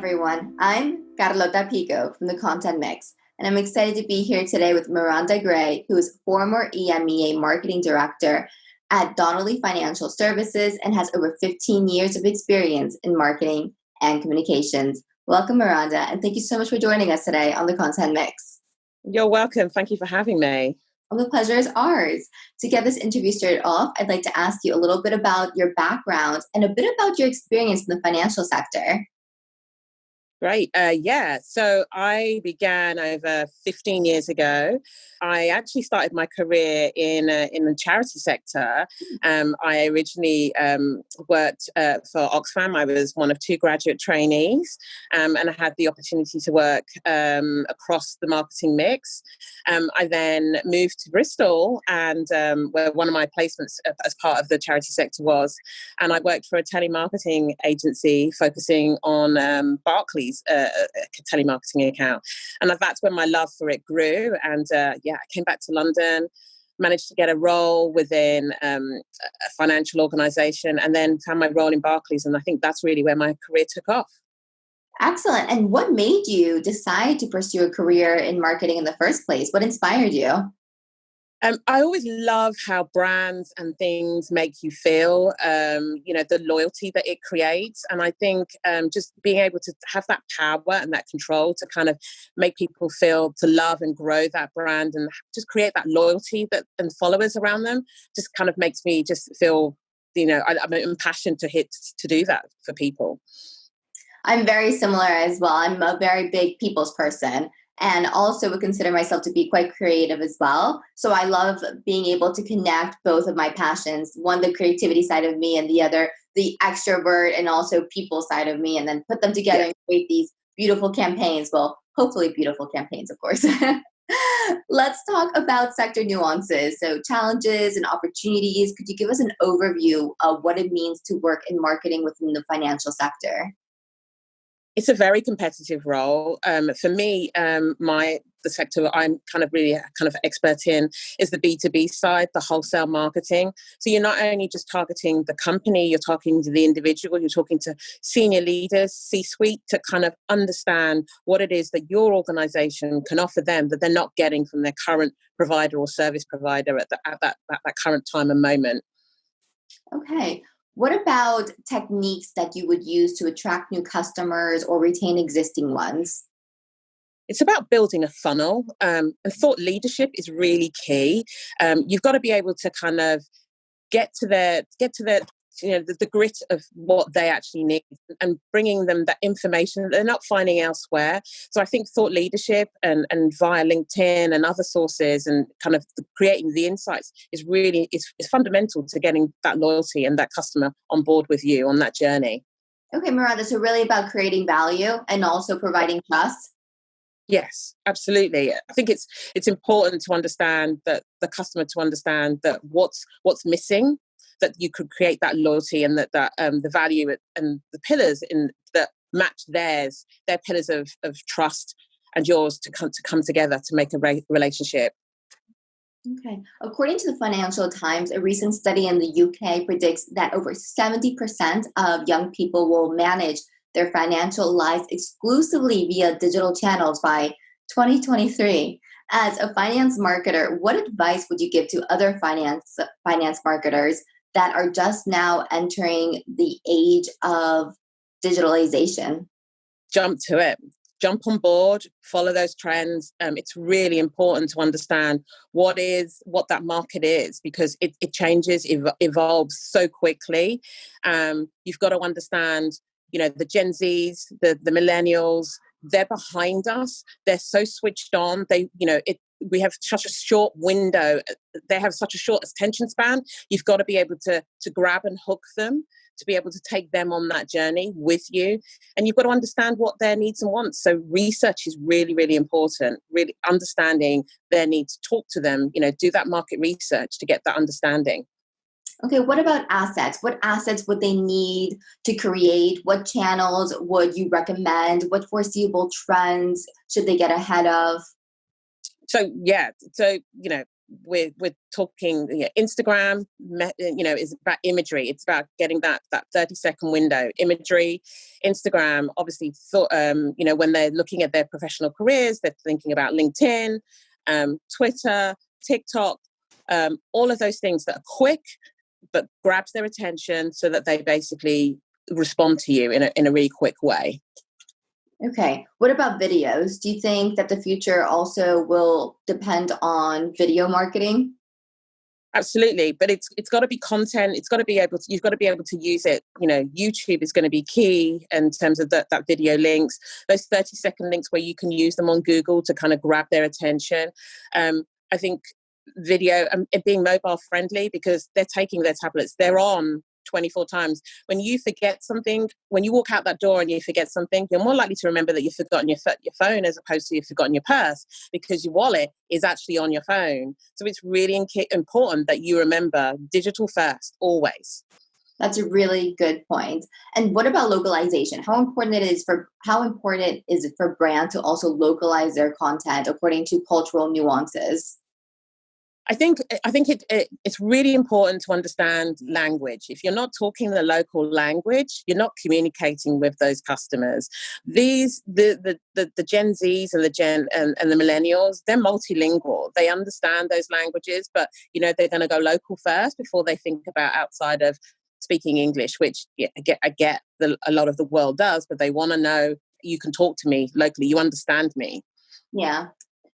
everyone. I'm Carlota Pico from the Content Mix, and I'm excited to be here today with Miranda Gray, who is former EMEA Marketing Director at Donnelley Financial Services and has over 15 years of experience in marketing and communications. Welcome, Miranda, and thank you so much for joining us today on the Content Mix. You're welcome. Thank you for having me. Well, the pleasure is ours. To get this interview started off, I'd like to ask you a little bit about your background and a bit about your experience in the financial sector. Great. So I began over 15 years ago. I actually started my career in the charity sector. I originally worked for Oxfam. I was one of two graduate trainees, and I had the opportunity to work across the marketing mix. I then moved to Bristol, and where one of my placements as part of the charity sector was, and I worked for a telemarketing agency focusing on Barclays. A telemarketing account, and that's when my love for it grew. And I came back to London, managed to get a role within a financial organisation, and then found my role in Barclays. And I think that's really where my career took off. Excellent. And what made you decide to pursue a career in marketing in the first place? What inspired you? I always love how brands and things make you feel, the loyalty that it creates. And I think just being able to have that power and that control to kind of make people feel to love and grow that brand and just create that loyalty and followers around them just kind of makes me just feel, I'm impassioned to do that for people. I'm very similar as well. I'm a very big people's person. And also would consider myself to be quite creative as well. So I love being able to connect both of my passions, one, the creativity side of me, and the other, the extrovert and also people side of me, and then put them together and create these beautiful campaigns. Well, hopefully beautiful campaigns, of course. Let's talk about sector nuances. So challenges and opportunities. Could you give us an overview of what it means to work in marketing within the financial sector? It's a very competitive role. For me, the sector I'm really expert in is the B2B side, the wholesale marketing. So you're not only just targeting the company, you're talking to the individual, you're talking to senior leaders, C-suite, to kind of understand what it is that your organization can offer them that they're not getting from their current provider or service provider at that current time and moment. Okay. What about techniques that you would use to attract new customers or retain existing ones? It's about building a funnel, and thought leadership is really key. You've got to be able to kind of get to the grit of what they actually need and bringing them that information that they're not finding elsewhere. So I think thought leadership and via LinkedIn and other sources and kind of creating the insights is fundamental to getting that loyalty and that customer on board with you on that journey. Okay, Miranda, so really about creating value and also providing trust. Yes, absolutely. I think it's important to understand that the customer to understand that what's missing, that you could create that loyalty and that the value and the pillars that match their pillars of trust and yours to come together to make a relationship. Okay. According to the Financial Times, a recent study in the UK predicts that over 70% of young people will manage their financial lives exclusively via digital channels by 2023. As a finance marketer, what advice would you give to other finance marketers that are just now entering the age of digitalization? Jump to it. Jump on board, follow those trends. It's really important to understand what that market is because it changes, evolves so quickly. You've got to understand, the Gen Zs, the millennials, they're behind us. They're so switched on. We have such a short window. They have such a short attention span. You've got to be able to grab and hook them, to be able to take them on that journey with you. And you've got to understand what their needs and wants. So research is really, really important, really understanding their needs. Talk to them, do that market research to get that understanding. Okay, what about assets? What assets would they need to create? What channels would you recommend? What foreseeable trends should they get ahead of? So we're talking, Instagram, is about imagery. It's about getting that 30-second window imagery. Instagram, obviously, when they're looking at their professional careers, they're thinking about LinkedIn, Twitter, TikTok, all of those things that are quick, but grabs their attention so that they basically respond to you in a really quick way. Okay. What about videos? Do you think that the future also will depend on video marketing? Absolutely, but it's got to be content. It's got to be you've got to be able to use it. YouTube is going to be key in terms of that video links, those 30-second links where you can use them on Google to kind of grab their attention. I think video and being mobile friendly, because they're taking their tablets, they're on 24 times. When you forget something, when you walk out that door and you forget something, you're more likely to remember that you've forgotten your phone as opposed to you've forgotten your purse, because your wallet is actually on your phone. So it's really important that you remember digital first, always. That's a really good point. And what about localization? How important is it for brands to also localize their content according to cultural nuances? I think it's really important to understand language. If you're not talking the local language, you're not communicating with those customers. The Gen Zs and the millennials, they're multilingual. They understand those languages, but they're going to go local first before they think about outside of speaking English, which I get a lot of the world does, but they want to know, you can talk to me locally, you understand me. Yeah,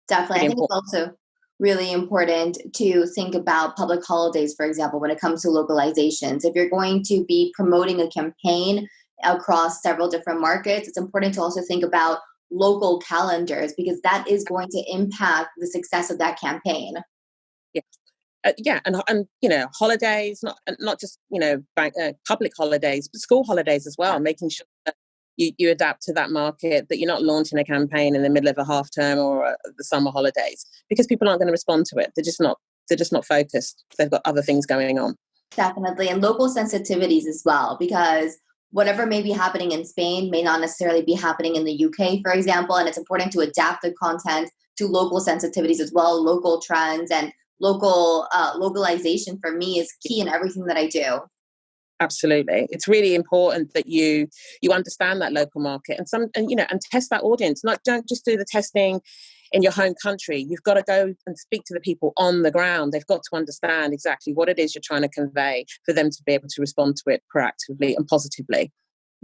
definitely. I think it's also really important to think about public holidays, for example, when it comes to localizations. If you're going to be promoting a campaign across several different markets, it's important to also think about local calendars, because that is going to impact the success of that campaign. Yeah. And holidays, not just public holidays, but school holidays as well. Making sure that you adapt to that market, that you're not launching a campaign in the middle of a half term or the summer holidays, because people aren't going to respond to it. They're just not focused. They've got other things going on. Definitely. And local sensitivities as well, because whatever may be happening in Spain may not necessarily be happening in the UK, for example. And it's important to adapt the content to local sensitivities as well, local trends, and localization for me is key in everything that I do. Absolutely. It's really important that you understand that local market and test that audience. Don't just do the testing in your home country. You've got to go and speak to the people on the ground. They've got to understand exactly what it is you're trying to convey for them to be able to respond to it proactively and positively.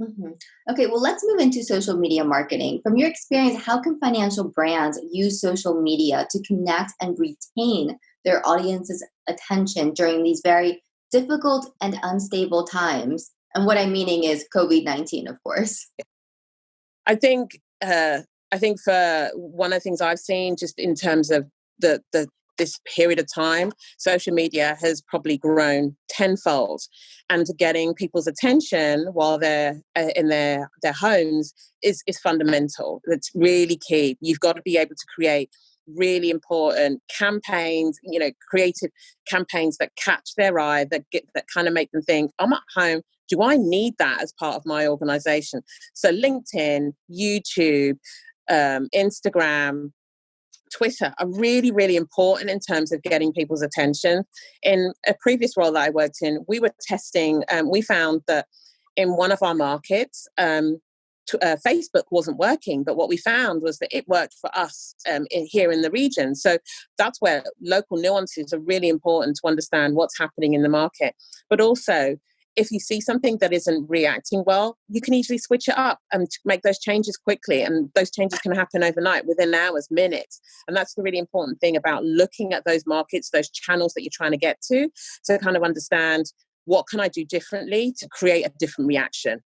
Mm-hmm. Okay, well, let's move into social media marketing. From your experience, how can financial brands use social media to connect and retain their audience's attention during these very difficult and unstable times? And what I'm meaning is COVID-19, of course. I think for one of the things I've seen, just in terms of this period of time, social media has probably grown tenfold, and getting people's attention while they're in their homes is fundamental. It's really key. You've got to be able to create really important campaigns, creative campaigns that catch their eye, that kind of make them think, I'm at home, do I need that as part of my organization? So LinkedIn, YouTube, Instagram, Twitter are really, really important in terms of getting people's attention. In a previous role that I worked in, we were testing, we found that in one of our markets, Facebook wasn't working, but what we found was that it worked for us here in the region. So that's where local nuances are really important to understand what's happening in the market. But also, if you see something that isn't reacting well, you can easily switch it up and make those changes quickly. And those changes can happen overnight, within hours, minutes. And that's the really important thing about looking at those markets, those channels that you're trying to get to kind of understand, what can I do differently to create a different reaction?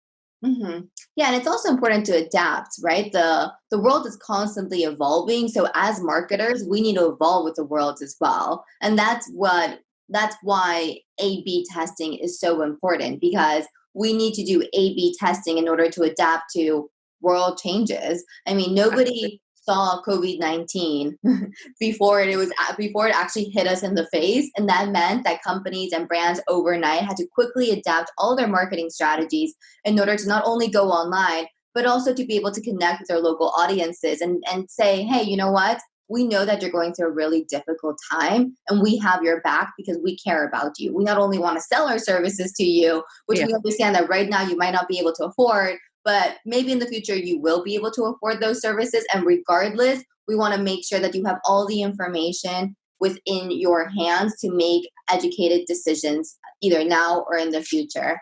Mm-hmm. Yeah, and it's also important to adapt, right? The world is constantly evolving. So as marketers, we need to evolve with the world as well. And that's why A/B testing is so important, because we need to do A/B testing in order to adapt to world changes. I mean, nobody saw COVID-19 before it actually hit us in the face, and that meant that companies and brands overnight had to quickly adapt all their marketing strategies in order to not only go online, but also to be able to connect with their local audiences and say, hey, you know what? we know that you're going through a really difficult time and we have your back because we care about you. We not only want to sell our services to you, which we understand that right now you might not be able to afford, but maybe in the future you will be able to afford those services. And regardless, we want to make sure that you have all the information within your hands to make educated decisions either now or in the future.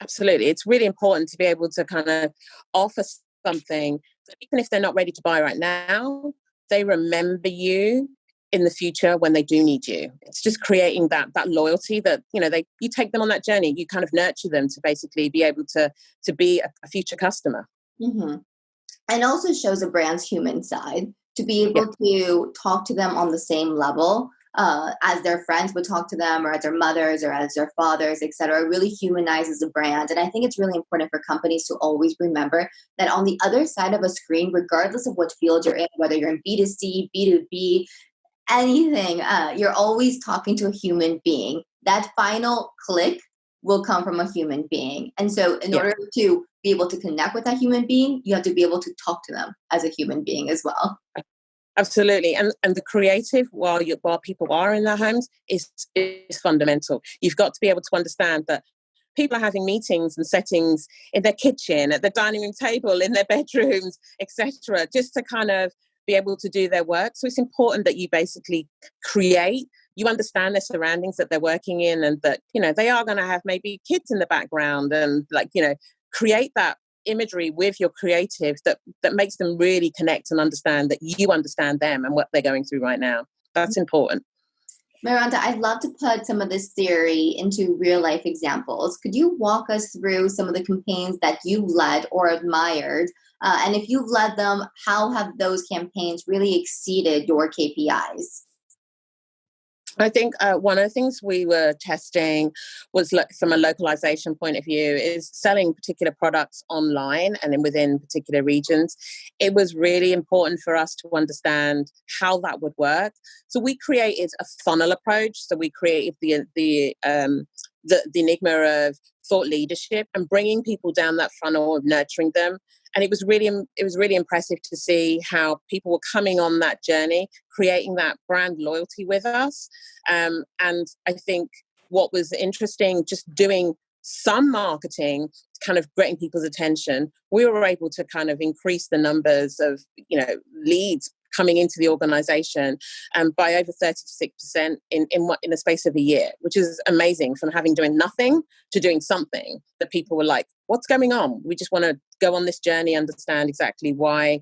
Absolutely. It's really important to be able to kind of offer something that even if they're not ready to buy right now, they remember you in the future when they do need you. It's just creating that loyalty that, you take them on that journey, you kind of nurture them to basically be able to be a future customer. Mm-hmm. And also shows a brand's human side to be able to talk to them on the same level as their friends would talk to them, or as their mothers or as their fathers, etc. Really humanizes the brand. And I think it's really important for companies to always remember that on the other side of a screen, regardless of what field you're in, whether you're in B2C, B2B, anything, you're always talking to a human being. That final click will come from a human being. And so in order to be able to connect with that human being, you have to be able to talk to them as a human being as well. Absolutely. And the creative while people are in their homes is fundamental. You've got to be able to understand that people are having meetings and settings in their kitchen, at the dining room table, in their bedrooms, etc., just to kind of be able to do their work. So it's important that you basically you understand their surroundings that they're working in, and that, they are going to have maybe kids in the background, and create that imagery with your creative that makes them really connect and understand that you understand them and what they're going through right now. That's important. Miranda, I'd love to put some of this theory into real life examples. Could you walk us through some of the campaigns that you've led or admired? And if you've led them, how have those campaigns really exceeded your KPIs? I think one of the things we were testing was, from a localization point of view, is selling particular products online and then within particular regions. It was really important for us to understand how that would work. So we created a funnel approach. So we created the enigma of thought leadership and bringing people down that funnel of nurturing them. And it was really impressive to see how people were coming on that journey, creating that brand loyalty with us. And I think what was interesting, just doing some marketing, kind of getting people's attention, we were able to kind of increase the numbers of, leads coming into the organization by over 36% in the space of a year, which is amazing, from having doing nothing to doing something that people were like, what's going on? We just want to go on this journey, understand exactly why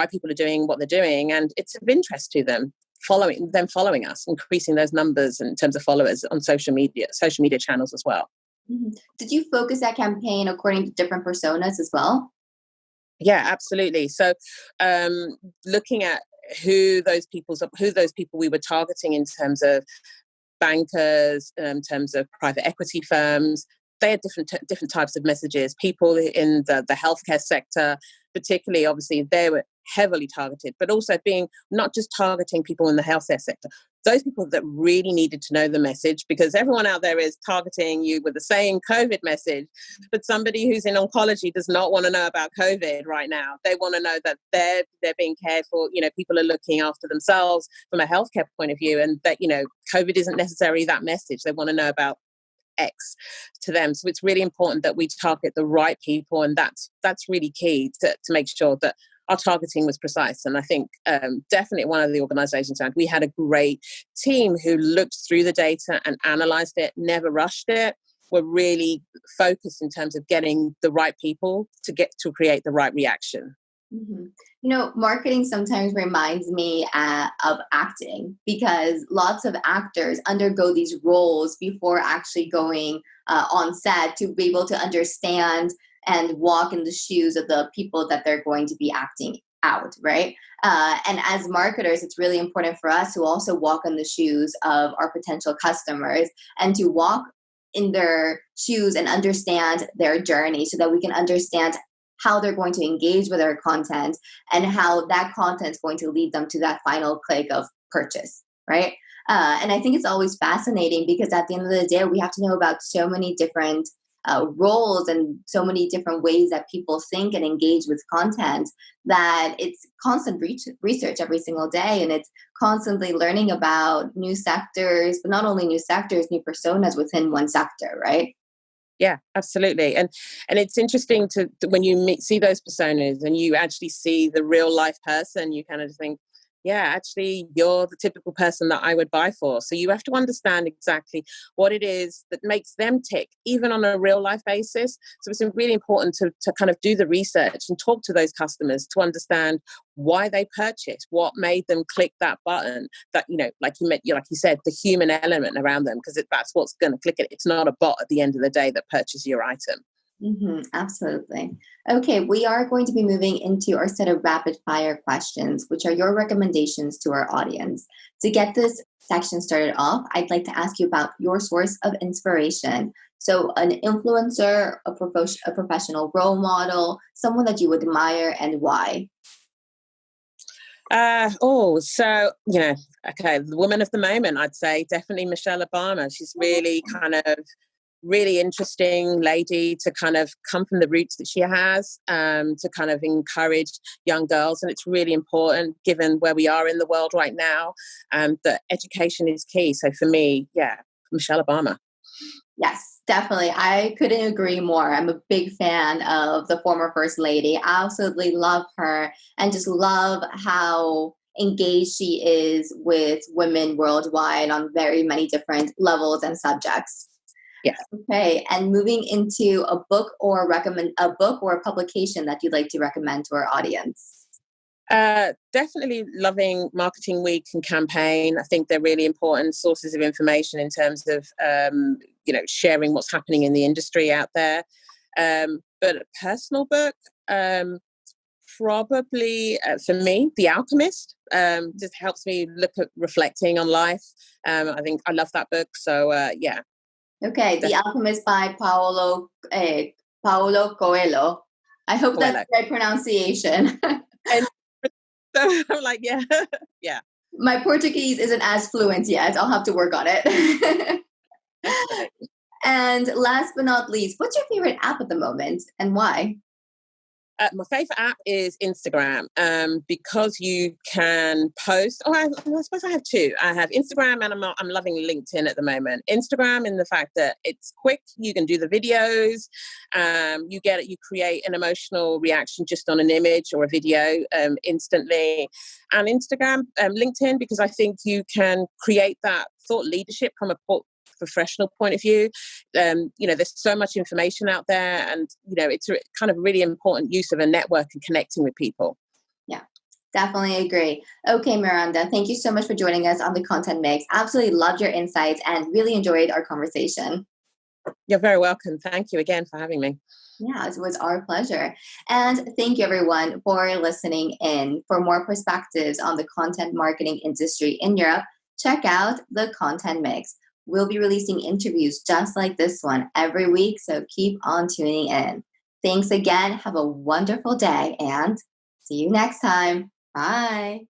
people are doing what they're doing. And it's of interest to them, following us, increasing those numbers in terms of followers on social media channels as well. Mm-hmm. Did you focus that campaign according to different personas as well? Yeah, absolutely. So looking at who those people we were targeting in terms of bankers, in terms of private equity firms, they had different types of messages. People in the healthcare sector, particularly, obviously, they were heavily targeted, but also being not just targeting people in the healthcare sector, those people that really needed to know the message, because everyone out there is targeting you with the same COVID message. But somebody who's in oncology does not want to know about COVID right now. They want to know that they're being cared for. People are looking after themselves from a healthcare point of view, and that, COVID isn't necessarily that message. They want to know about X to them. So it's really important that we target the right people, and that's really key to make sure that our targeting was precise. And I think definitely one of the organizations, we had a great team who looked through the data and analyzed it, never rushed it, were really focused in terms of getting the right people to create the right reaction. Mm-hmm. Marketing sometimes reminds me of acting, because lots of actors undergo these roles before actually going on set to be able to understand and walk in the shoes of the people that they're going to be acting out, right? And as marketers, it's really important for us to also walk in the shoes of our potential customers and to walk in their shoes and understand their journey, so that we can understand how they're going to engage with our content and how that content is going to lead them to that final click of purchase, right? And I think it's always fascinating, because at the end of the day, we have to know about so many different roles and so many different ways that people think and engage with content, that it's constant research every single day, and it's constantly learning about new sectors, but not only new sectors, new personas within one sector, right? Yeah, absolutely. And it's interesting to when you see those personas and you actually see the real life person, you kind of think, yeah, actually, you're the typical person that I would buy for. So you have to understand exactly what it is that makes them tick, even on a real life basis. So it's really important to kind of do the research and talk to those customers to understand why they purchased, what made them click that button. That, like you said, the human element around them, because that's what's going to click it. It's not a bot at the end of the day that purchases your item. Absolutely. Okay, we are going to be moving into our set of rapid fire questions, which are your recommendations to our audience. To get this section started off, I'd like to ask you about your source of inspiration. So, an influencer, a professional role model, someone that you admire, and why. Okay, the woman of the moment, I'd say definitely Michelle Obama. She's really really interesting lady to kind of come from the roots that she has, to kind of encourage young girls. And it's really important given where we are in the world right now, that education is key. So for me, Michelle Obama. Yes, definitely. I couldn't agree more. I'm a big fan of the former First Lady. I absolutely love her and just love how engaged she is with women worldwide on very many different levels and subjects. Yeah. Okay, and moving into a book or a publication that you'd like to recommend to our audience. Definitely loving Marketing Week and Campaign. I think they're really important sources of information in terms of sharing what's happening in the industry out there. But a personal book, probably for me, The Alchemist. Just helps me look at reflecting on life. I think I love that book. So yeah. Okay, The Alchemist by Paulo Coelho. I hope Coelho. that's the right pronunciation. And so I'm like, yeah. My Portuguese isn't as fluent yet. I'll have to work on it. And last but not least, what's your favorite app at the moment and why? My favorite app is Instagram, because you can post. I suppose I have two. I have Instagram, and I'm loving LinkedIn at the moment. Instagram, in the fact that it's quick, you can do the videos, you create an emotional reaction just on an image or a video instantly. And LinkedIn, because I think you can create that thought leadership from a professional point of view. There's so much information out there, and it's a kind of really important use of a network and connecting with people. Yeah, definitely agree. Okay, Miranda, thank you so much for joining us on the Content Mix. Absolutely loved your insights and really enjoyed our conversation. You're very welcome. Thank you again for having me. Yeah, it was our pleasure. And thank you everyone for listening in. For more perspectives on the content marketing industry in Europe, check out the Content Mix. We'll be releasing interviews just like this one every week, so keep on tuning in. Thanks again. Have a wonderful day and see you next time. Bye.